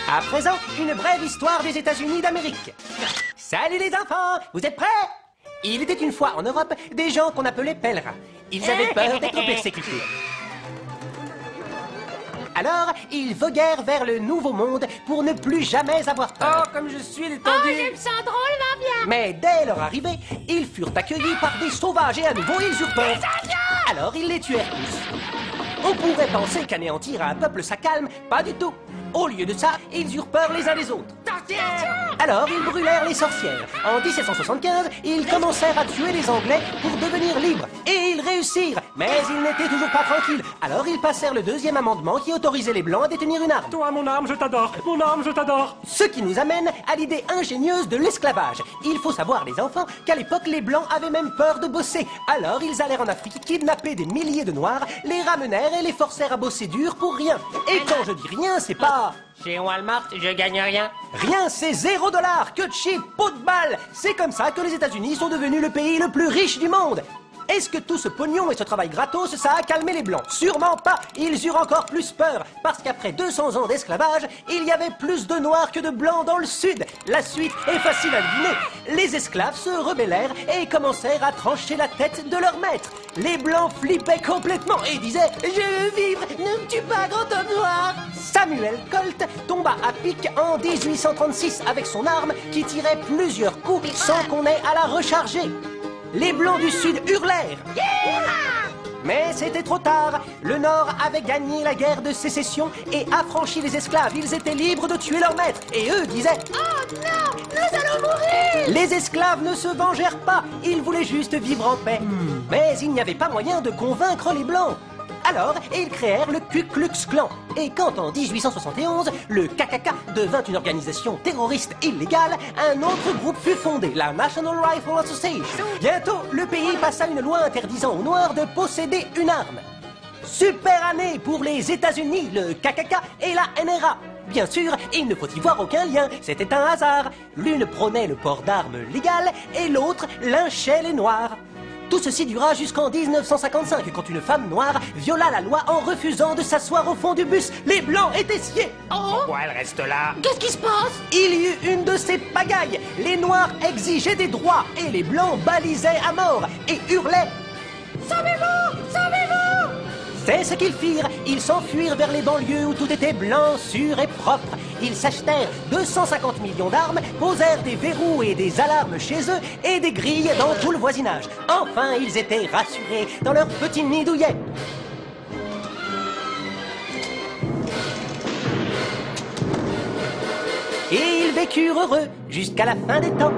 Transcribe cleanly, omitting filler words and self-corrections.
À présent, une brève histoire des États-Unis d'Amérique. Salut les enfants, vous êtes prêts? Il était une fois en Europe des gens qu'on appelait pèlerins. Ils avaient peur d'être persécutés. Alors, ils voguèrent vers le Nouveau Monde pour ne plus jamais avoir peur. Oh, comme je suis détendu! Oh, je me sens drôlement bien! Mais dès leur arrivée, ils furent accueillis par des sauvages et à nouveau ils eurent peur. Alors ils les tuèrent tous. On pourrait penser qu'anéantir un peuple ça calme, pas du tout. Au lieu de ça, ils eurent peur les uns des autres. Alors ils brûlèrent les sorcières. En 1775, ils commencèrent à tuer les Anglais pour devenir libres. Et ils réussirent, mais ils n'étaient toujours pas tranquilles. Alors ils passèrent le deuxième amendement qui autorisait les Blancs à détenir une arme. Toi, mon arme, je t'adore! Mon arme, je t'adore! Ce qui nous amène à l'idée ingénieuse de l'esclavage. Il faut savoir, les enfants, qu'à l'époque, les Blancs avaient même peur de bosser. Alors, ils allèrent en Afrique kidnapper des milliers de Noirs, les ramenèrent et les forcèrent à bosser dur pour rien. Et quand je dis rien, c'est pas... Chez Walmart, je gagne rien. Rien, c'est $0. Que cheap, pot de balle. C'est comme ça que les États-Unis sont devenus le pays le plus riche du monde. Est-ce que tout ce pognon et ce travail gratos, ça a calmé les Blancs? Sûrement pas. Ils eurent encore plus peur. Parce qu'après 200 ans d'esclavage, il y avait plus de Noirs que de Blancs dans le Sud. La suite est facile à deviner. Les esclaves se rebellèrent et commencèrent à trancher la tête de leur maître. Les Blancs flippaient complètement et disaient « Je veux vivre, ne me tue pas, grand homme noir !» Samuel Colt tomba à pic en 1836 avec son arme qui tirait plusieurs coups sans qu'on ait à la recharger. Les Blancs du Sud hurlèrent. Mais c'était trop tard. Le Nord avait gagné la guerre de sécession et affranchi les esclaves. Ils étaient libres de tuer leur maître. Et eux disaient « Oh non, nous allons mourir! Les esclaves ne se vengèrent pas. Ils voulaient juste vivre en paix. Mais il n'y avait pas moyen de convaincre les Blancs. Alors, ils créèrent le Ku Klux Klan. Et quand en 1871, le KKK devint une organisation terroriste illégale, un autre groupe fut fondé, la National Rifle Association. Bientôt, le pays passa une loi interdisant aux Noirs de posséder une arme. Super année pour les États-Unis, le KKK et la NRA. Bien sûr, il ne faut y voir aucun lien, c'était un hasard. L'une prônait le port d'armes légal et l'autre lynchait les Noirs. Tout ceci dura jusqu'en 1955, quand une femme noire viola la loi en refusant de s'asseoir au fond du bus. Les Blancs étaient sciés. Oh, Pourquoi elle reste là? qu'est-ce qui se passe? Il y eut une de ces pagailles. Les Noirs exigeaient des droits et les Blancs balisaient à mort et hurlaient « Sauvez-vous! Sauvez-vous! » C'est ce qu'ils firent. Ils s'enfuirent vers les banlieues où tout était blanc, sûr et propre. Ils s'achetèrent 250 millions d'armes, posèrent des verrous et des alarmes chez eux et des grilles dans tout le voisinage. Enfin, ils étaient rassurés dans leur petit nid douillet. Et ils vécurent heureux jusqu'à la fin des temps.